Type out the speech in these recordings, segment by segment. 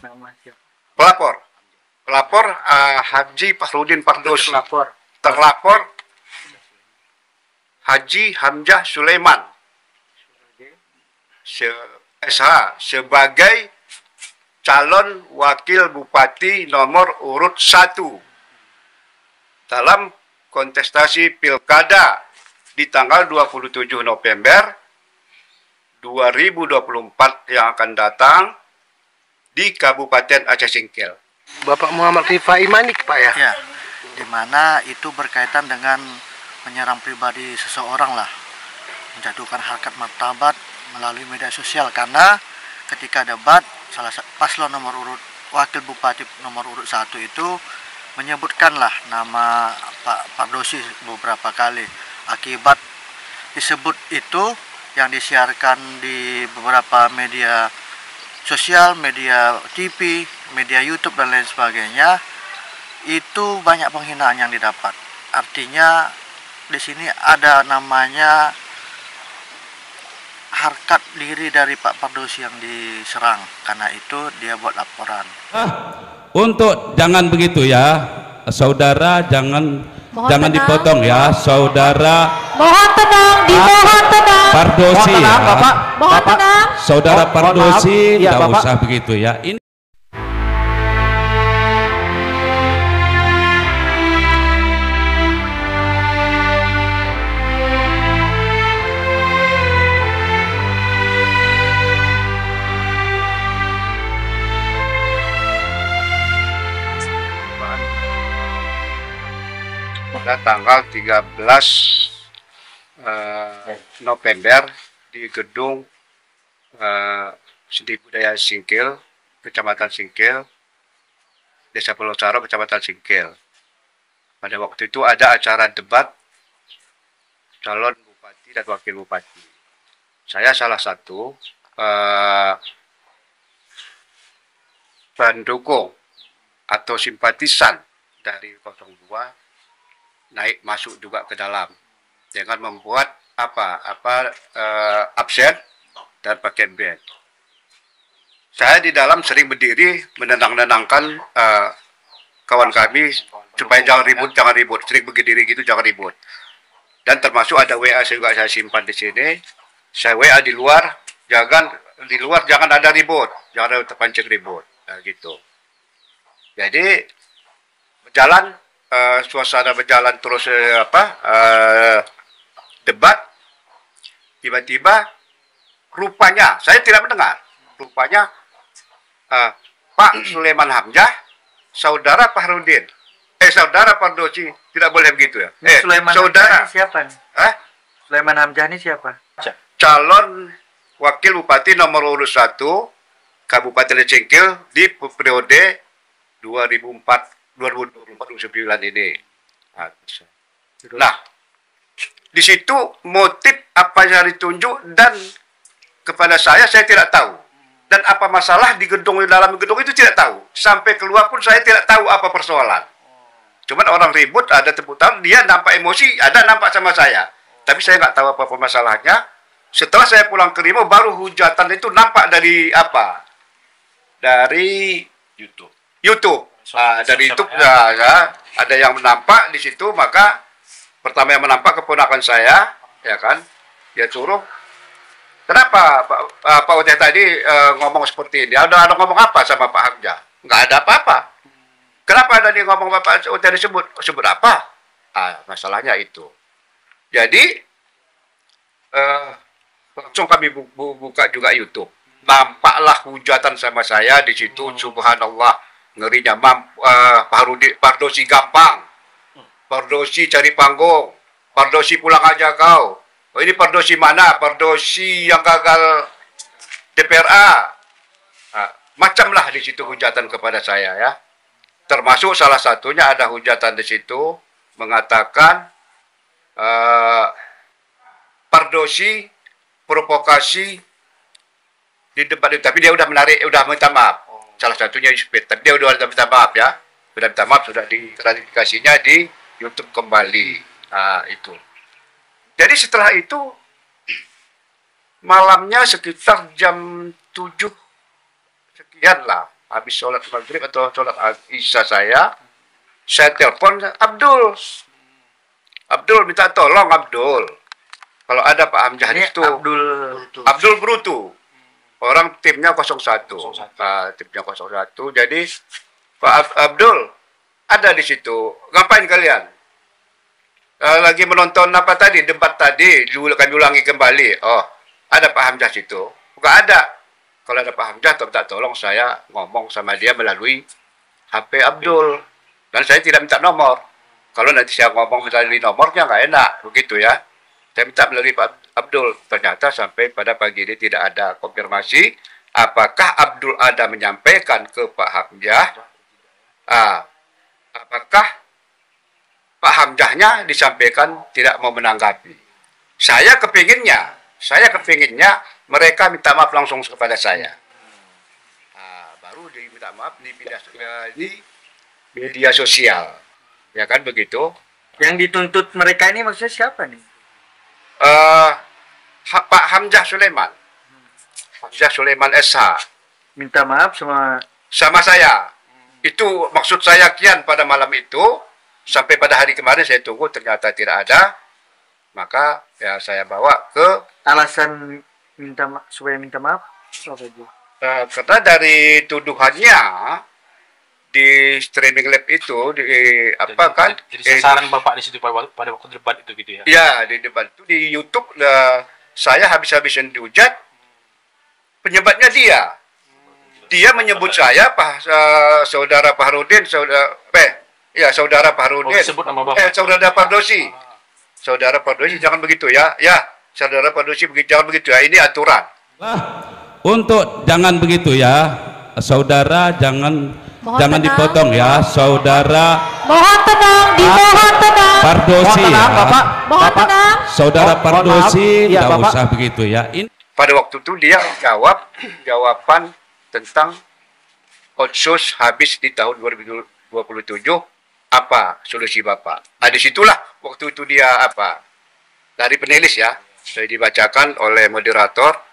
nama siapa? Pelapor Haji Fahrudin Pardosi. Terlapor Haji Hamzah Sulaiman SH sebagai calon wakil bupati nomor urut 1 dalam kontestasi pilkada di tanggal 27 November 2024 yang akan datang di Kabupaten Aceh Singkil. Bapak Muhammad Rifai Manik, Pak ya? Ya, di mana itu berkaitan dengan menyerang pribadi seseorang lah, menjatuhkan harkat martabat melalui media sosial. Karena ketika debat, salah satu paslon nomor urut wakil bupati nomor urut 1 itu menyebutkanlah nama Pak Pardosi beberapa kali. Akibat disebut itu yang disiarkan di beberapa media sosial, media TV, media YouTube dan lain sebagainya, itu banyak penghinaan yang didapat. Artinya di sini ada namanya harkat diri dari Pak Pardosi yang diserang. Karena itu dia buat laporan. Untuk jangan begitu ya, saudara, jangan tenang. dipotong ya, saudara. Mohon tenang, dimohon tenang. Pardosi ya, Bapak. Mohon tenang. saudara Pardosi, ya, tidak Bapak. usah begitu ya. Ini pada tanggal 13 November di gedung Seni Budaya Singkil, Kecamatan Singkil, Desa Pulau Saro, Kecamatan Singkil. Pada waktu itu ada acara debat calon bupati dan wakil bupati. Saya salah satu pendukung atau simpatisan dari 02 naik masuk juga ke dalam dengan membuat absen dan pakai band. Saya di dalam sering berdiri menenang-nenangkan kawan kami supaya jangan ribut, sering berdiri gitu, jangan ribut. Dan termasuk ada WA juga saya simpan di sini. Saya WA di luar jangan ada ribut, jangan ada terpancing ribut, gitu. Jadi berjalan suasana berjalan terus debat, tiba-tiba rupanya saya tidak mendengar, rupanya Pak Sulaiman Hamzah, saudara Fahrudin, saudara Pardosi, tidak boleh begitu ya. Sulaiman Saudara Hamzah ini siapa nih? Sulaiman Hamzah ini siapa? calon wakil bupati nomor urut 1 Kabupaten Singkil di periode 2024-2029 ini. Nah, di situ motif apa yang ditunjuk dan kepada saya tidak tahu. Dan apa masalah di dalam gedung itu tidak tahu. Sampai keluar pun saya tidak tahu apa persoalan. Cuman orang ribut, ada tepuk tangan, dia nampak emosi, ada nampak sama saya. Tapi saya nggak tahu apa masalahnya. Setelah saya pulang ke Rimo, baru hujatan itu nampak dari apa? Dari YouTube. Dari YouTube ada yang menampak di situ, maka pertama yang menampak keponakan saya, ya kan, dia suruh, kenapa Pak Uteh tadi ngomong seperti ini? Ada ngomong apa sama Pak Hamzah? Nggak ada apa-apa. Kenapa ada dia ngomong Bapak Uteh sebut apa? Masalahnya itu. Jadi langsung kami buka juga YouTube. Nampaklah hujatan sama saya di situ, subhanallah. Ngerinya Pardosi gampang, Pardosi cari panggung, Pardosi pulang aja kau. Oh, ini Pardosi mana? Pardosi yang gagal DPRA. Macamlah di situ hujatan kepada saya ya. Termasuk salah satunya ada hujatan di situ mengatakan Pardosi provokasi di debat itu, tapi dia udah minta maaf. Salah satunya tapi dia udah minta maaf ya, sudah minta maaf, sudah diklarifikasinya di YouTube kembali. Itu. Jadi setelah itu malamnya sekitar jam 7 sekian lah, habis sholat maghrib atau sholat isya saya telepon Abdul. Abdul minta tolong Abdul. Kalau ada Pak Hamzah Ini itu Abdul Brutu. Orang timnya 01. Timnya 01. Jadi Pak Abdul ada di situ. Ngapain kalian? Lagi menonton apa tadi? Debat tadi. Kami ulangi kembali. Oh, ada Pak Hamzah situ. Bukan ada. Kalau ada Pak Hamzah, minta tolong saya ngomong sama dia melalui HP Abdul. Dan saya tidak minta nomor. Kalau nanti saya ngomong melalui nomornya nggak enak. Begitu ya. Saya minta melalui Pak Abdul. Ternyata sampai pada pagi ini tidak ada konfirmasi. Apakah Abdul ada menyampaikan ke Pak Hamzah? Apakah Pak Hamzahnya disampaikan tidak mau menanggapi? Saya kepinginnya mereka minta maaf langsung kepada saya. Baru diminta maaf di media sosial. Ya kan begitu? Yang dituntut mereka ini maksudnya siapa nih? Pak Hamzah Sulaiman. Hamzah Sulaiman SH. Minta maaf Sama saya. Itu maksud saya kian pada malam itu. Sampai pada hari kemarin saya tunggu ternyata tidak ada. Maka ya saya bawa ke alasan supaya minta maaf apa itu? Karena dari tuduhannya di streaming lab itu jadi sasaran Bapak di situ pada waktu debat itu gitu ya? Ya, di debat itu di YouTube saya habis-habisan dihujat. Penyebabnya dia menyebut saya saudara Fahrudin, saudara Fahrudin. Sebut nama Bapak. Saudara Pardosi. Saudara Pardosi jangan begitu ya. Ya, saudara Pardosi jangan begitu ya. Ini aturan. Untuk jangan begitu ya, saudara jangan tenang. dipotong ya, saudara. Mohon tenang, dimohon tenang. Pardosi ya. Mohon tenang. Saudara Pardosi ya, tidak Bapak. usah begitu ya. Pada waktu itu dia jawaban tentang otsus habis di tahun 2027. Apa solusi Bapak? Disitulah waktu itu dia dari penulis ya. Saya dibacakan oleh moderator.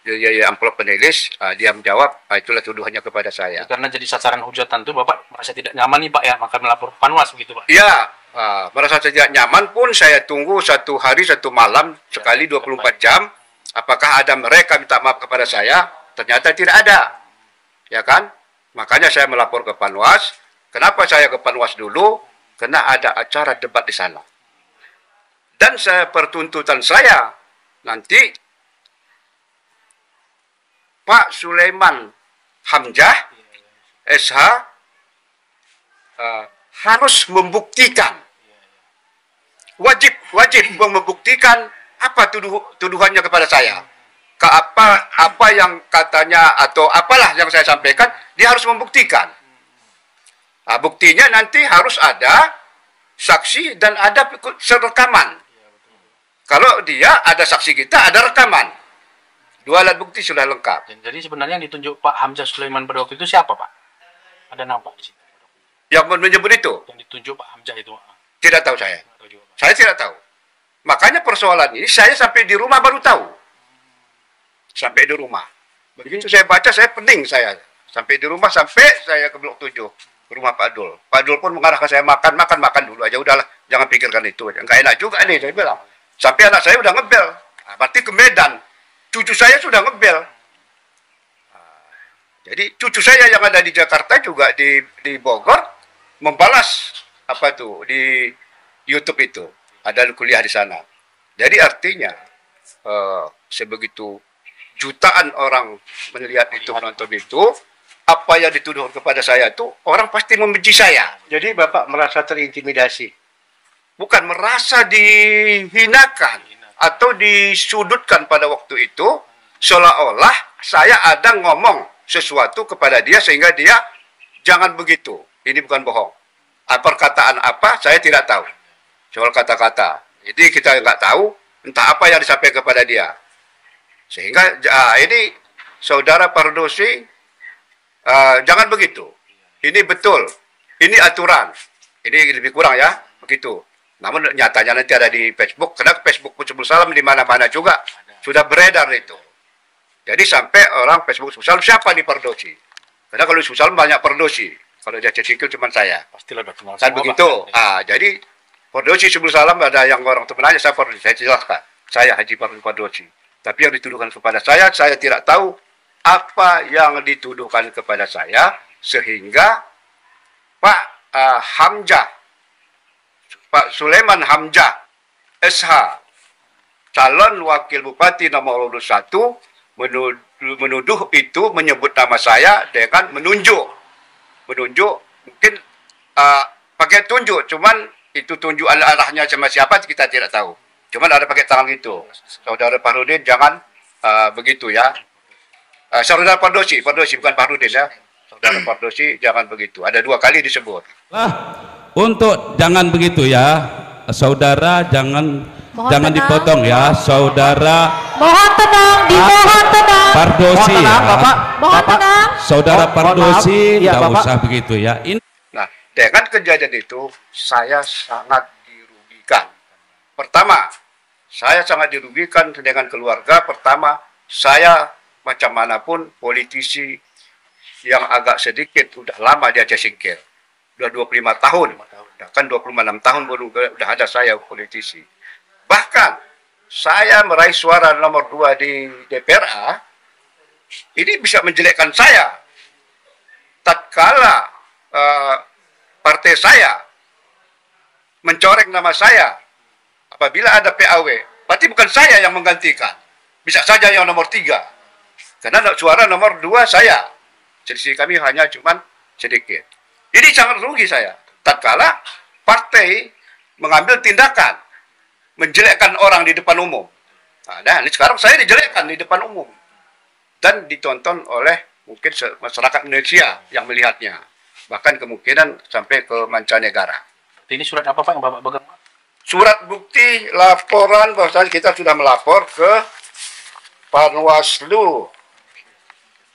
Dia amplop penulis, dia menjawab, itulah tuduhannya kepada saya. Karena jadi sasaran hujatan itu Bapak merasa tidak nyaman nih Pak ya, maka melapor Panwas begitu Pak? Iya, merasa tidak nyaman pun saya tunggu 1 hari 1 malam sekali 24 jam. Apakah ada mereka minta maaf kepada saya? Ternyata tidak ada. Ya kan? Makanya saya melapor ke Panwas. Kenapa saya ke Panwas dulu? Karena ada acara debat di sana. Dan pertuntutan saya nanti Pak Sulaiman Hamzah SH harus membuktikan, wajib membuktikan apa tuduhannya kepada saya. Apa yang katanya atau apalah yang saya sampaikan, dia harus membuktikan. Buktinya nanti harus ada saksi dan ada rekaman. Kalau dia ada saksi kita, ada rekaman. 2 alat bukti sudah lengkap. Jadi sebenarnya yang ditunjuk Pak Hamzah Sulaiman pada waktu itu siapa Pak? Ada nama Pak di situ? Yang menyebut itu? Yang ditunjuk Pak Hamzah itu? Tidak tahu saya. Saya tidak tahu. Makanya persoalan ini saya sampai di rumah baru tahu. Sampai di rumah. Begitu saya baca, saya pening saya. Sampai di rumah, sampai saya ke Blok 7. Ke rumah Pak Dul. Pak Dul pun mengarahkan saya makan dulu aja. Udahlah, jangan pikirkan itu. Enggak enak juga nih, saya bilang. Sampai anak saya udah ngebel. Berarti ke Medan. Cucu saya sudah ngebel. Jadi cucu saya yang ada di Jakarta juga di Bogor membalas di YouTube itu. Ada kuliah di sana. Jadi artinya sebegitu jutaan orang melihat itu, menonton itu, apa yang dituduh kepada saya itu orang pasti membenci saya. Jadi Bapak merasa terintimidasi? Bukan merasa dihinakan atau disudutkan pada waktu itu, seolah-olah saya ada ngomong sesuatu kepada dia sehingga dia jangan begitu. Ini bukan bohong. Perkataan apa saya tidak tahu. Soal kata-kata. Jadi kita nggak tahu entah apa yang disampaikan kepada dia. Sehingga ini saudara Pardosi jangan begitu. Ini betul. Ini aturan. Ini lebih kurang ya, begitu. Namun nyatanya nanti ada di Facebook, karena Facebook Sebul Salam di mana-mana juga sudah beredar itu. Jadi sampai orang Facebook Sebul Salam, siapa nih Pardosi? Karena kalau Susul banyak Pardosi. Kalau di Aceh Singkil cuma saya. Pastilah udah kenal Kan semua, begitu. Pak. Jadi Pardosi sebelum salam ada yang orang teman aja saya Pardosi. Saya jelaskan. Saya Haji Pardosi. Tapi yang dituduhkan kepada saya tidak tahu apa yang dituduhkan kepada saya sehingga Pak Hamzah, Pak Sulaiman Hamzah SH, calon wakil bupati nomor urut 1 menuduh itu menyebut nama saya dengan menunjuk mungkin pakai tunjuk, cuman itu tunjuk arahnya sama siapa kita tidak tahu, cuman ada pakai tangan itu. Saudara Fahrudin jangan begitu ya. Saudara Pardosi bukan Fahrudin ya. Saudara Pardosi jangan begitu, ada 2 kali disebut. Untuk jangan begitu ya, saudara, jangan tenang. dipotong ya, saudara. Mohon tenang, dimohon tenang. Pardosi ya. Mohon tenang. Saudara Pardosi, ya, tidak Bapak. usah begitu ya. Nah, dengan kejadian itu saya sangat dirugikan. Pertama, saya sangat dirugikan dengan keluarga. Pertama, saya macam manapun politisi yang agak sedikit udah lama di Aceh Singkil. Udah 25 tahun. Kan 26 tahun baru udah ada saya politisi. Bahkan saya meraih suara nomor 2 di DPRA. Ini bisa menjelekkan saya. Tatkala partai saya mencoreng nama saya, apabila ada PAW, berarti bukan saya yang menggantikan. Bisa saja yang nomor 3. Karena suara nomor 2 saya. Selisih kami hanya cuman sedikit. Ini sangat rugi saya. Tatkala partai mengambil tindakan menjelekkan orang di depan umum. Nah, ini sekarang saya dijelekkan di depan umum. Dan ditonton oleh mungkin masyarakat Indonesia yang melihatnya. Bahkan kemungkinan sampai ke mancanegara. Ini surat apa Pak yang Bapak pegang? Surat bukti laporan bahwa kita sudah melapor ke Panwaslu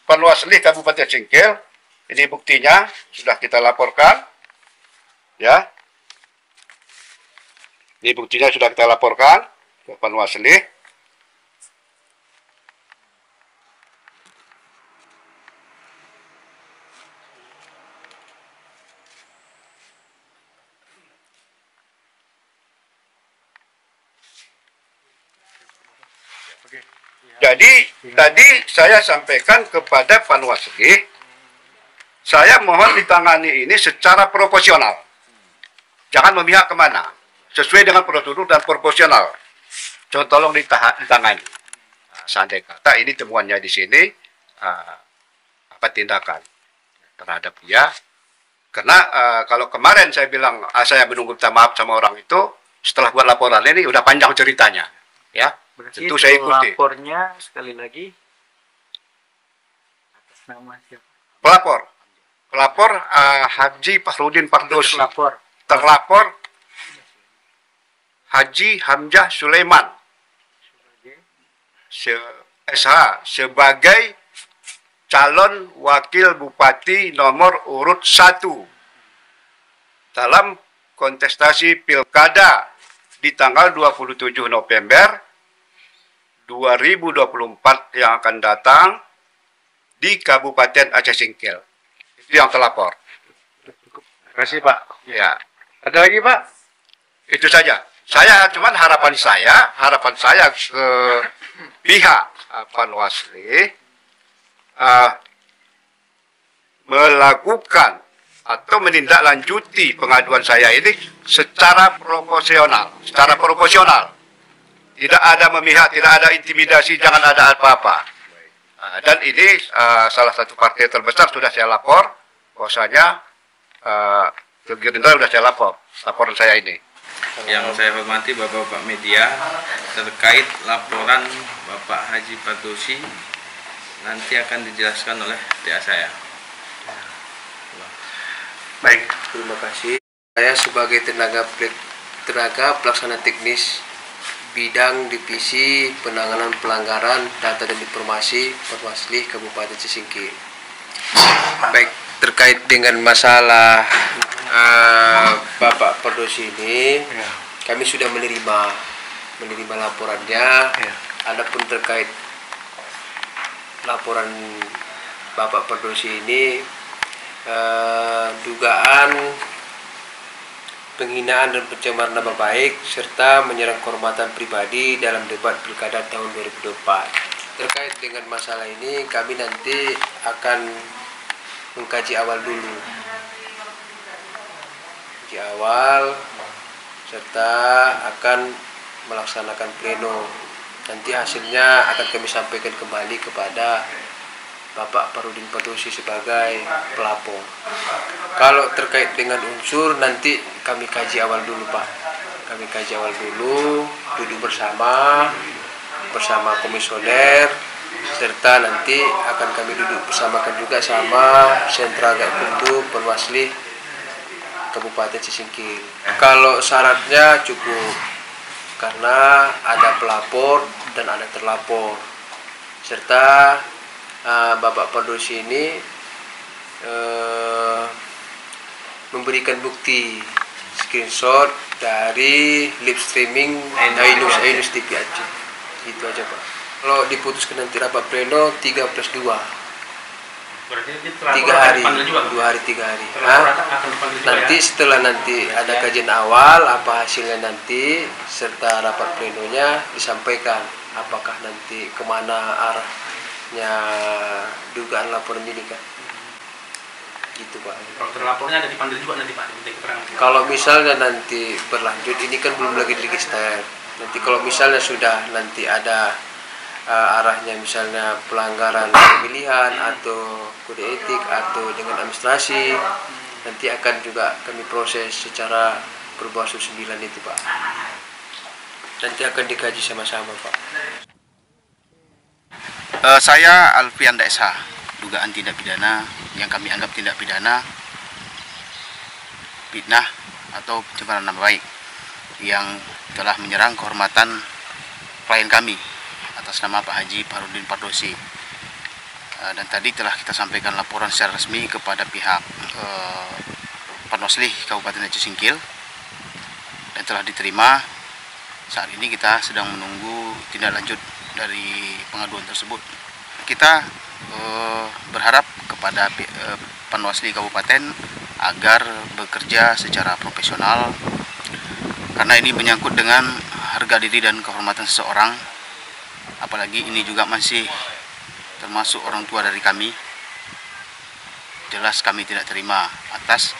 Kabupaten Singkil. Ini buktinya sudah kita laporkan. Ya. Ini buktinya sudah kita laporkan ke Panwaslu. Jadi tadi saya sampaikan kepada Panwaslu, saya mohon ditangani ini secara proporsional. Jangan memihak kemana, sesuai dengan prosedur dan proporsional. Tolong ditangani. Seandainya kata ini temuannya di sini, apa tindakan terhadap dia? Karena kalau kemarin saya bilang saya menunggu minta maaf sama orang itu, setelah buat laporan ini udah panjang ceritanya, ya. Berarti Tentu saya ikuti. lapornya sekali lagi atas nama siapa? Pelapor Haji Fahrudin Pardosi. Lapor. Terlapor Haji Hamzah Sulaiman SH sebagai calon wakil bupati nomor urut 1 dalam kontestasi pilkada di tanggal 27 November 2024 yang akan datang di Kabupaten Aceh Singkil. Itu yang terlapor. Terima kasih Pak. Ya, Ada lagi Pak? itu saja. Cuman harapan saya ke pihak Panwaslu melakukan atau menindaklanjuti pengaduan saya ini secara proporsional. Tidak ada memihak, tidak ada intimidasi, jangan ada apa-apa. Dan ini salah satu partai terbesar sudah saya lapor, bahwasanya ke Gerindra sudah saya laporan saya ini. Yang saya hormati Bapak-Bapak media, terkait laporan Bapak Haji Pardosi nanti akan dijelaskan oleh TA saya. Baik, terima kasih. Saya sebagai tenaga pelaksana teknis bidang divisi penanganan pelanggaran data dan informasi Panwaslu Kabupaten Aceh Singkil. Baik, terkait dengan masalah Bapak Pardosi ini, kami sudah menerima laporannya. Adapun terkait laporan Bapak Pardosi ini dugaan penghinaan dan pencemaran nama baik serta menyerang kehormatan pribadi dalam debat pilkada tahun 2024. Terkait dengan masalah ini kami nanti akan mengkaji awal dulu, kaji awal serta akan melaksanakan pleno. Nanti hasilnya akan kami sampaikan kembali kepada Bapak Parudin Pardosi sebagai pelapor. Kalau terkait dengan unsur nanti kami kaji awal dulu Pak. Kami kaji awal dulu, duduk bersama komisioner, serta nanti akan kami duduk bersamakan juga sama sentra Gakumdu Panwasli Kabupaten Cisingkil. Kalau syaratnya cukup, karena ada pelapor dan ada terlapor, serta Bapak Pardosi ini memberikan bukti screenshot dari live streaming Ainus TV Aceh. Itu aja Pak. Kalau diputuskan nanti rapat pleno 3+2. Berarti 3 hari, 2 hari 3 hari. Nanti setelah nanti ada kajian awal apa hasilnya nanti serta rapat plenonya disampaikan apakah nanti kemana arahnya dugaan laporan ini kan. Gitu Pak. Kalau terlapornya ada dipanggil juga nanti Pak, diminta keterangan. Kalau misalnya nanti berlanjut, ini kan belum lagi diregister. Nanti kalau misalnya sudah nanti ada arahnya misalnya pelanggaran pemilihan atau kode etik atau dengan administrasi, nanti akan juga kami proses secara Perbawaslu 9 itu Pak. Nanti akan dikaji sama-sama Pak. Saya Alfian Daesha, dugaan tindak pidana yang kami anggap tindak pidana fitnah atau pencemaran nama baik yang telah menyerang kehormatan klien kami atas nama Pak Haji Parudin Pardosi. Dan tadi telah kita sampaikan laporan secara resmi kepada pihak Panwasli Kabupaten Aceh Singkil dan telah diterima. Saat ini kita sedang menunggu tindak lanjut dari pengaduan tersebut. Kita berharap kepada Panwasli Kabupaten agar bekerja secara profesional karena ini menyangkut dengan harga diri dan kehormatan seseorang, apalagi ini juga masih termasuk orang tua dari kami. Jelas kami tidak terima atas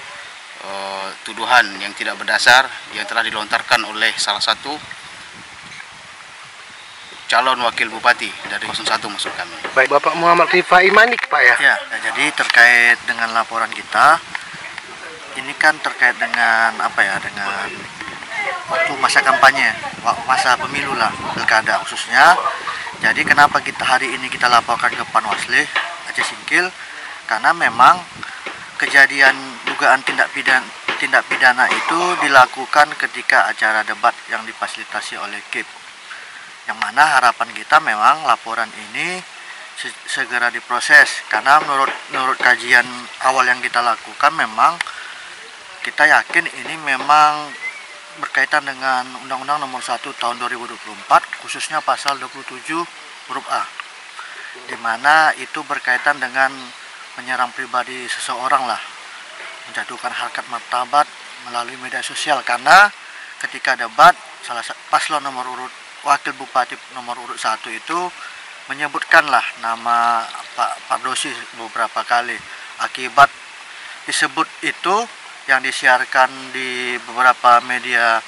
tuduhan yang tidak berdasar yang telah dilontarkan oleh salah satu calon wakil bupati dari 01 maksud kami. Baik, Bapak Muhammad Rifai Manik Pak ya. Ya, jadi terkait dengan laporan kita, ini kan terkait dengan apa ya, dengan waktu masa kampanye, masa pemilu lah, pilkada khususnya. Jadi kenapa kita hari ini kita laporkan ke Panwasli Aceh Singkil? Karena memang kejadian dugaan tindak pidana itu dilakukan ketika acara debat yang difasilitasi oleh KIP. Yang mana harapan kita memang laporan ini segera diproses, karena menurut kajian awal yang kita lakukan memang kita yakin ini memang berkaitan dengan Undang-Undang Nomor 1 Tahun 2024 khususnya pasal 27 huruf A, di mana itu berkaitan dengan menyerang pribadi seseorang lah, menjatuhkan harkat martabat melalui media sosial. Karena ketika debat salah paslon nomor urut wakil bupati nomor urut 1 itu menyebutkanlah nama Pak Pardosi beberapa kali. Akibat disebut itu yang disiarkan di beberapa media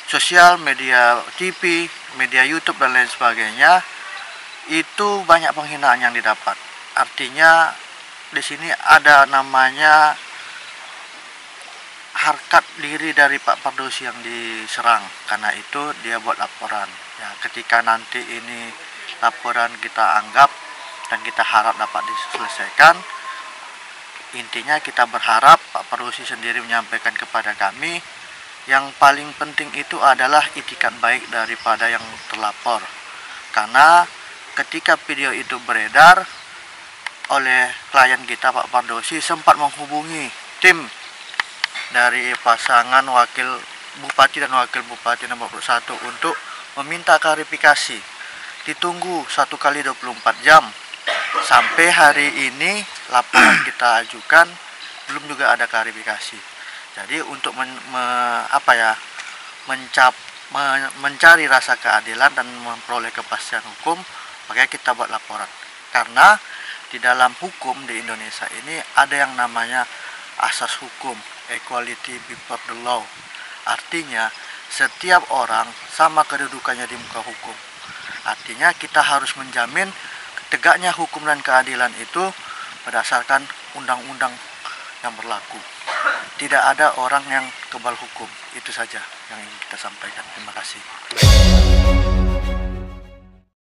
sosial, media TV, media YouTube dan lain sebagainya, itu banyak penghinaan yang didapat. Artinya di sini ada namanya harkat diri dari Pak Pardosi yang diserang. Karena itu dia buat laporan. Ya, ketika nanti ini laporan kita anggap dan kita harap dapat diselesaikan, intinya kita berharap Pak Pardosi sendiri menyampaikan kepada kami yang paling penting itu adalah itikat baik daripada yang terlapor. Karena ketika video itu beredar oleh klien kita Pak Pardosi sempat menghubungi tim dari pasangan wakil bupati dan wakil bupati nomor 1 untuk meminta klarifikasi. Ditunggu 1 kali 24 jam Sampai hari ini laporan kita ajukan belum juga ada klarifikasi. Jadi untuk mencari rasa keadilan dan memperoleh kepastian hukum, makanya kita buat laporan. Karena di dalam hukum di Indonesia ini ada yang namanya asas hukum, equality before the law. Artinya setiap orang sama kedudukannya di muka hukum. Artinya kita harus menjamin tegaknya hukum dan keadilan itu berdasarkan undang-undang yang berlaku. Tidak ada orang yang kebal hukum. Itu saja yang ingin kita sampaikan. Terima kasih.